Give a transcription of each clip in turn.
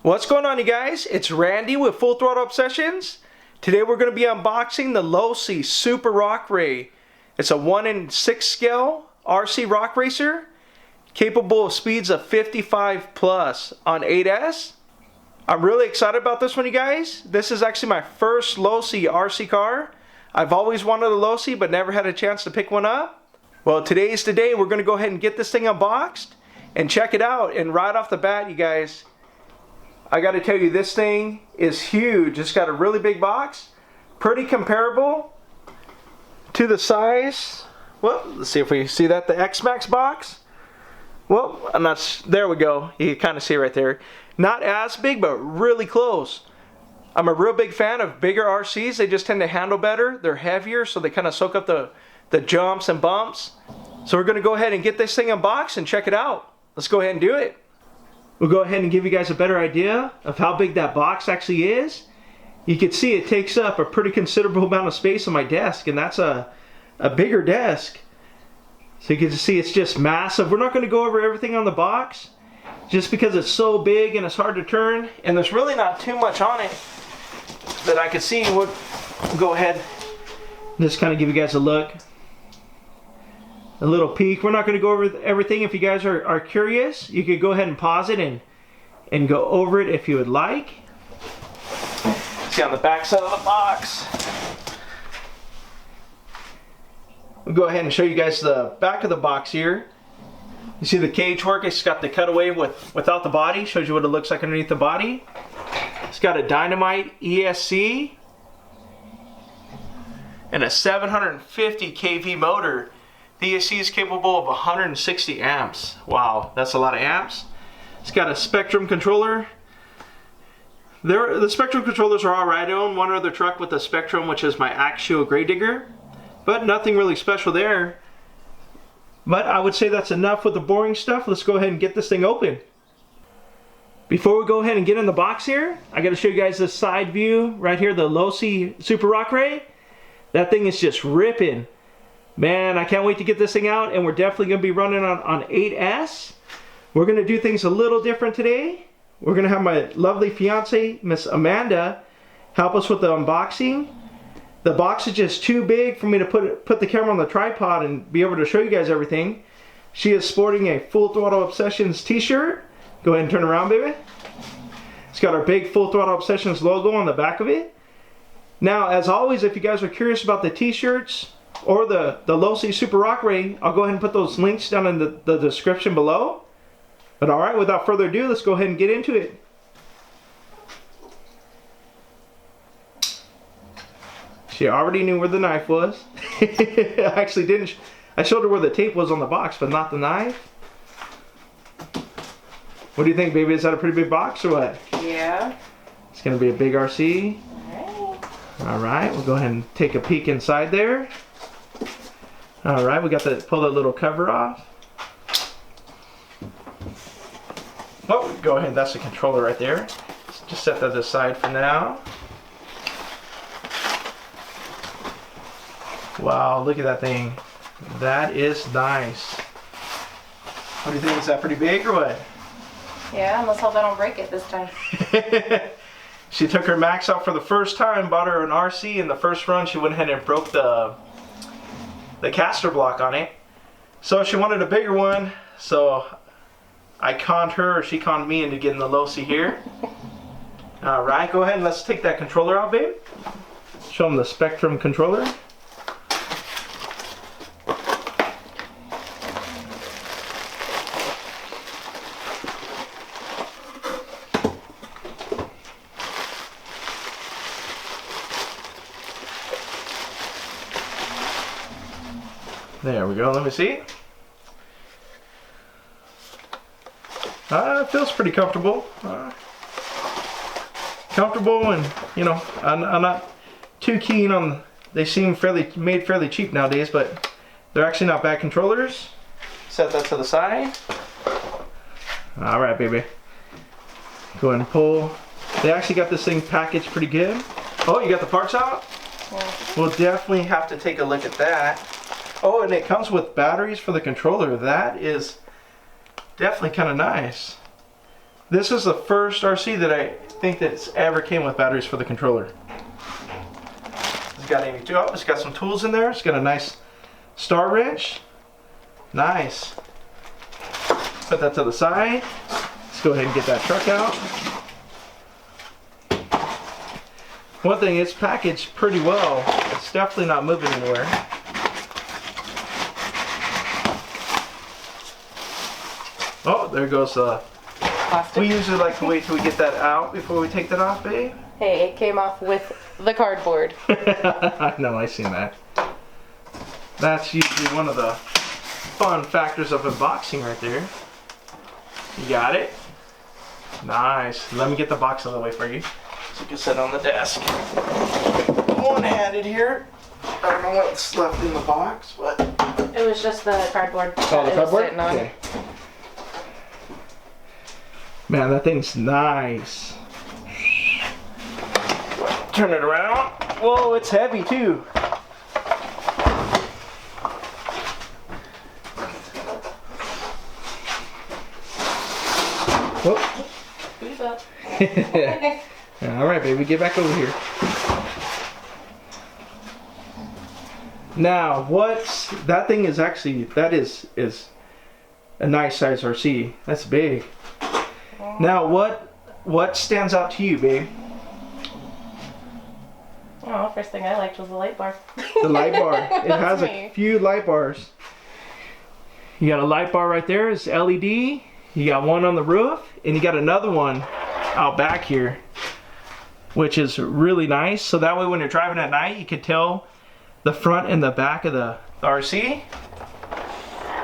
What's going on, you guys? It's Randy with Full Throttle Obsessions. Today we're going to be unboxing the LOSI Super Rock Rey. It's a 1 in 6 scale RC rock racer capable of speeds of 55 plus on 8S. I'm really excited about this one, you guys. This is actually my first LOSI RC car. I've always wanted a LOSI but never had a chance to pick one up. Well, today is the day. We're going to go ahead and get this thing unboxed and check it out. And right off the bat, you guys, I got to tell you, this thing is huge. It's got a really big box, pretty comparable to the size. Well, let's see if we see that, the X-Max box. Well, I'm not, there we go. You can kind of see it right there. Not as big, but really close. I'm a real big fan of bigger RCs. They just tend to handle better. They're heavier, so they kind of soak up the jumps and bumps. So we're going to go ahead and get this thing unboxed and check it out. Let's go ahead and do it. We'll go ahead and give you guys a better idea of how big that box actually is. You can see it takes up a pretty considerable amount of space on my desk, and that's a bigger desk. So you can see it's just massive. We're not going to go over everything on the box just because it's so big and it's hard to turn, and there's really not too much on it that I can see. We'll go ahead and just kind of give you guys a look. A little peek. We're not going to go over everything. If you guys are curious, you could go ahead and pause it and go over it if you would like. See on the back side of the box. We'll go ahead and show you guys the back of the box here. You see the cage work. It's got the cutaway without the body. Shows you what it looks like underneath the body. It's got a Dynamite ESC and a 750 kV motor. The ESC is capable of 160 amps. Wow, that's a lot of amps. It's got a Spectrum controller. The Spectrum controllers are alright. I own one other truck with a Spectrum, which is my actual grade digger, but nothing really special there. But I would say that's enough with the boring stuff. Let's go ahead and get this thing open. Before we go ahead and get in the box here, I got to show you guys this side view right here, the LOSI Super Rock Rey. That thing is just ripping. Man, I can't wait to get this thing out, and we're definitely going to be running on 8S. We're going to do things a little different today. We're going to have my lovely fiance, Miss Amanda, help us with the unboxing. The box is just too big for me to put the camera on the tripod and be able to show you guys everything. She is sporting a Full Throttle Obsessions t-shirt. Go ahead and turn around, baby. It's got our big Full Throttle Obsessions logo on the back of it. Now, as always, if you guys are curious about the t-shirts or the LOSI Super Rock Rey, I'll go ahead and put those links down in the description below. But alright, without further ado, let's go ahead and get into it. She already knew where the knife was. I actually didn't. I showed her where the tape was on the box, but not the knife. What do you think, baby? Is that a pretty big box or what? Yeah. It's going to be a big RC. Alright, we'll go ahead and take a peek inside there. Alright, we got to pull that little cover off. Oh, go ahead, that's the controller right there. Let's just set that aside for now. Wow, look at that thing. That is nice. What do you think? Is that pretty big or what? Yeah, let's hope I don't break it this time. She took her Max out for the first time, bought her an RC, and the first run she went ahead and broke the caster block on it. So she wanted a bigger one, so I conned her, or she conned me into getting the LOSI here. Alright, go ahead and let's take that controller out, babe. Show them the Spectrum controller. There we go, let me see. It feels pretty comfortable. Comfortable, and you know, I'm not too keen on, they seem made fairly cheap nowadays, but they're actually not bad controllers. Set that to the side. Alright, baby. Go ahead and pull. They actually got this thing packaged pretty good. Oh, you got the parts out? Yeah. We'll definitely have to take a look at that. Oh, and it comes with batteries for the controller. That is definitely kind of nice. This is the first RC that I think that's ever came with batteries for the controller. It's got it's got some tools in there. It's got a nice star wrench. Nice. Put that to the side. Let's go ahead and get that truck out. One thing, it's packaged pretty well. It's definitely not moving anywhere. Oh, there goes Plastic. we usually like to wait till we get that out before we take that off, babe. Hey, it came off with the cardboard. I know, I seen that. That's usually one of the fun factors of unboxing right there. You got it? Nice. Let me get the box out of the way for you, so you can sit on the desk. One-handed here. I don't know what's left in the box, but... It was just the cardboard. Oh, the that it was cardboard? sitting on. Okay. Man, that thing's nice. Turn it around. Whoa, it's heavy too. Whoop. Scoot up. All right, baby, get back over here. Now, that thing is actually, that is a nice size RC. That's big. Now, what stands out to you, babe? Oh, first thing I liked was the light bar. The light bar. It has me. a few light bars. You got a light bar right there. It's LED. You got one on the roof, and you got another one out back here, which is really nice. So that way when you're driving at night, you can tell the front and the back of the RC.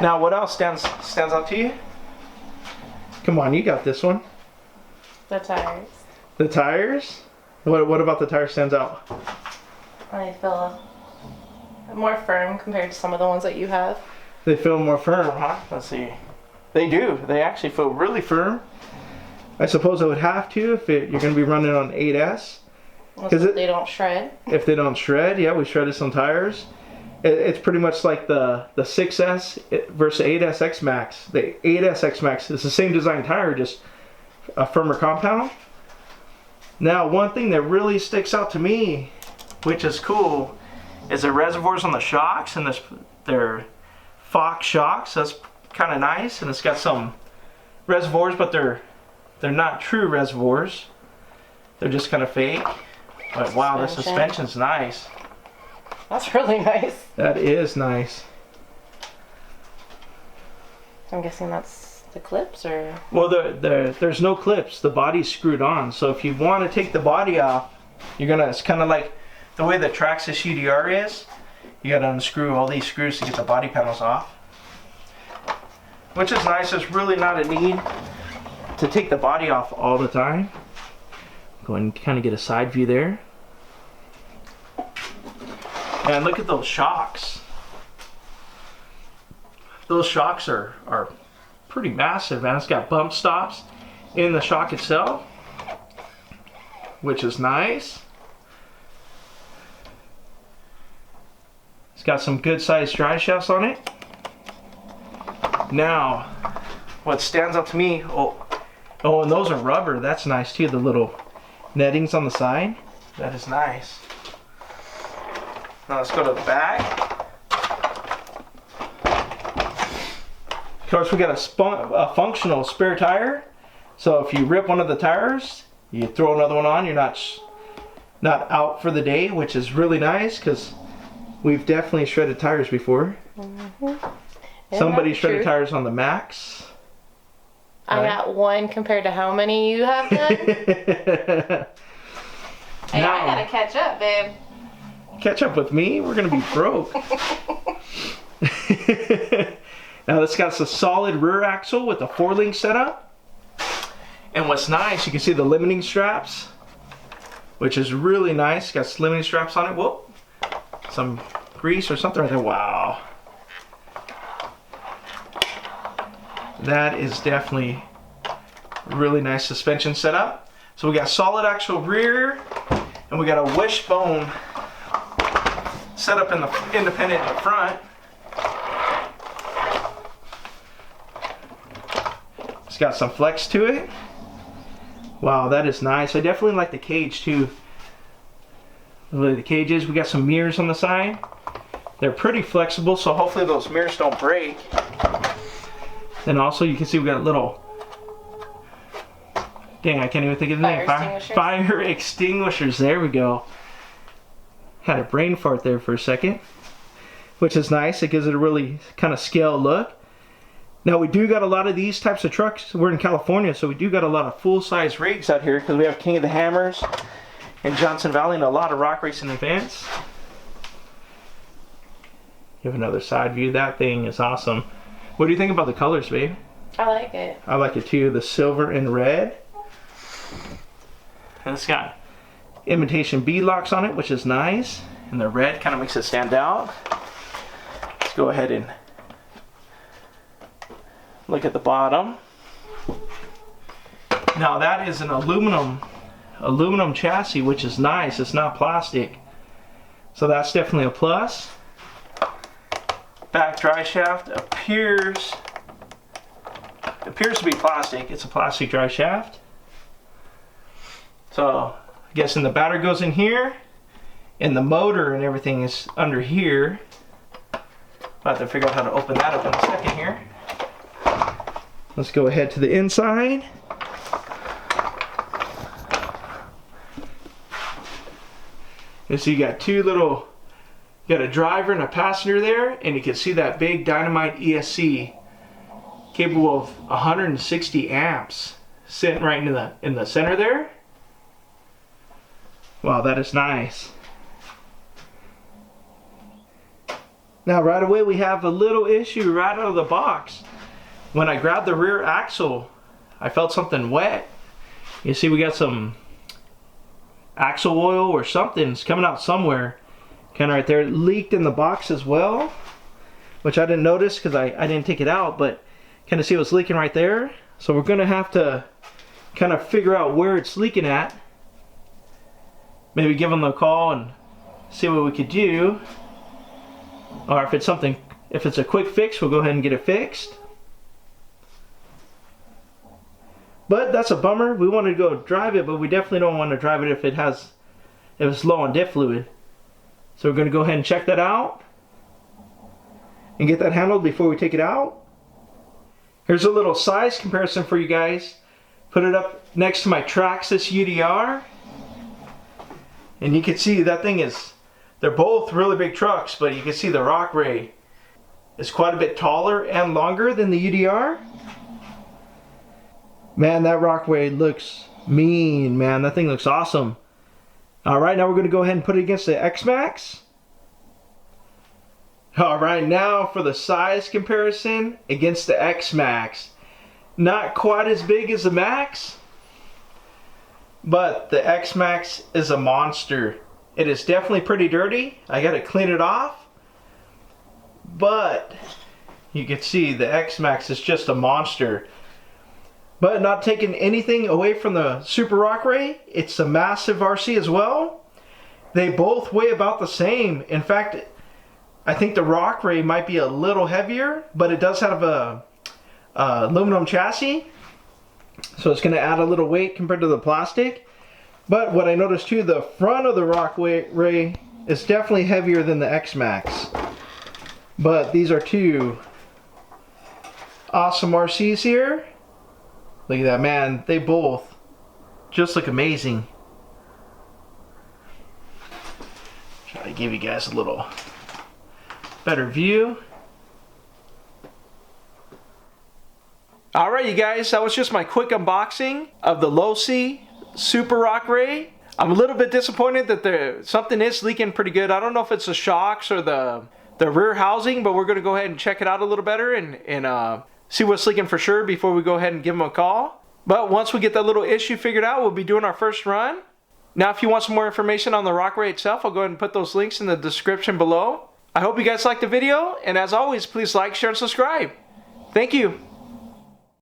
Now, what else stands out to you? Come on, you got this one. The tires. The tires? What about the tire stands out? I feel more firm compared to some of the ones that you have. They feel more firm, huh? Let's see. They do. They actually feel really firm. I suppose I would have to if you're going to be running on 8S. Because they don't shred. If they don't shred, yeah, we shredded some tires. It's pretty much like the 6S versus 8S X Max. The 8S X Max is the same design tire, just a firmer compound. Now, one thing that really sticks out to me, which is cool, is the reservoirs on the shocks, and they're Fox shocks. That's kind of nice, and it's got some reservoirs, but they're not true reservoirs. They're just kind of fake. But wow, the suspension's nice. That's really nice. That is nice. I'm guessing that's the clips, or? Well, there's no clips. The body's screwed on. So if you want to take the body off, it's kind of like the way the Traxxas UDR is. You got to unscrew all these screws to get the body panels off. Which is nice. There's really not a need to take the body off all the time. Go ahead and kind of get a side view there. And look at those shocks. Those shocks are pretty massive, man. It's got bump stops in the shock itself, which is nice. It's got some good sized drive shafts on it. Now, what stands out to me, oh, and those are rubber. That's nice too, the little nettings on the side. That is nice. Now let's go to the back. Of course, we got a functional spare tire. So if you rip one of the tires, you throw another one on. You're not out for the day, which is really nice because we've definitely shredded tires before. Mm-hmm. Somebody shredded tires on the Max. I got one compared to how many you have done. Hey, I gotta catch up, babe. Catch up with me? We're gonna be broke. Now this got a solid rear axle with a 4-link setup. And what's nice, you can see the limiting straps, which is really nice. Got limiting straps on it. Whoop. Some grease or something right there. Wow. That is definitely really nice suspension setup. So we got solid axle rear, and we got a wishbone setup in the independent in the front. It's got some flex to it. Wow, that is nice. I definitely like the cage too. The cages, we got some mirrors on the side. They're pretty flexible, so hopefully those mirrors don't break. Then also you can see we got a little, dang, I can't even think of the name. Fire extinguishers. There we go. Had a brain fart there for a second, which is nice. It gives it a really kind of scale look. Now we do got a lot of these types of trucks. We're in California, so we do got a lot of full-size rigs out here because we have King of the Hammers and Johnson Valley and a lot of rock racing events. You have another side view. That thing is awesome. What do you think about the colors, babe? I like it. I like it too. The silver and red. And it's got imitation bead locks on it, which is nice. And the red kind of makes it stand out. Let's go ahead and look at the bottom. Now that is an aluminum chassis, which is nice. It's not plastic, so that's definitely a plus. Back dry shaft appears to be plastic. It's a plastic dry shaft. So I'm guessing the battery goes in here, and the motor and everything is under here. I'll have to figure out how to open that up in a second here. Let's go ahead to the inside. And so you got two little, you got a driver and a passenger there, and you can see that big Dynamite ESC capable of 160 amps sitting right in the center there. Wow, that is nice. Now right away we have a little issue right out of the box. When I grabbed the rear axle, I felt something wet. You see we got some axle oil or something's coming out somewhere. Kind of right there. It leaked in the box as well, which I didn't notice because I didn't take it out, but kind of see what's leaking right there. So we're going to have to kind of figure out where it's leaking at. Maybe give them a call and see what we could do. Or if it's a quick fix, we'll go ahead and get it fixed. But that's a bummer. We wanted to go drive it, but we definitely don't want to drive it if it's low on diff fluid. So we're going to go ahead and check that out and get that handled before we take it out. Here's a little size comparison for you guys. Put it up next to my Traxxas UDR. And you can see that thing they're both really big trucks, but you can see the Rock Rey is quite a bit taller and longer than the UDR. Man, that Rock Rey looks mean, man. That thing looks awesome. Alright, now we're going to go ahead and put it against the X-Max. Alright, now for the size comparison against the X-Max. Not quite as big as the Max, but the X-Max is a monster. It is definitely pretty dirty. I got to clean it off. But you can see the X-Max is just a monster. But not taking anything away from the Super Rock Rey, it's a massive RC as well. They both weigh about the same. In fact, I think the Rock Rey might be a little heavier, but it does have a aluminum chassis, so it's going to add a little weight compared to the plastic. But what I noticed too, the front of the Rock Rey is definitely heavier than the X-Max. But these are two awesome RCs here. Look at that, man. They both just look amazing. Try to give you guys a little better view. Alright, you guys, that was just my quick unboxing of the LOSI Super Rock Rey. I'm a little bit disappointed that something is leaking pretty good. I don't know if it's the shocks or the rear housing, but we're going to go ahead and check it out a little better and see what's leaking for sure before we go ahead and give them a call. But once we get that little issue figured out, we'll be doing our first run. Now, if you want some more information on the Rock Rey itself, I'll go ahead and put those links in the description below. I hope you guys liked the video, and as always, please like, share, and subscribe. Thank you.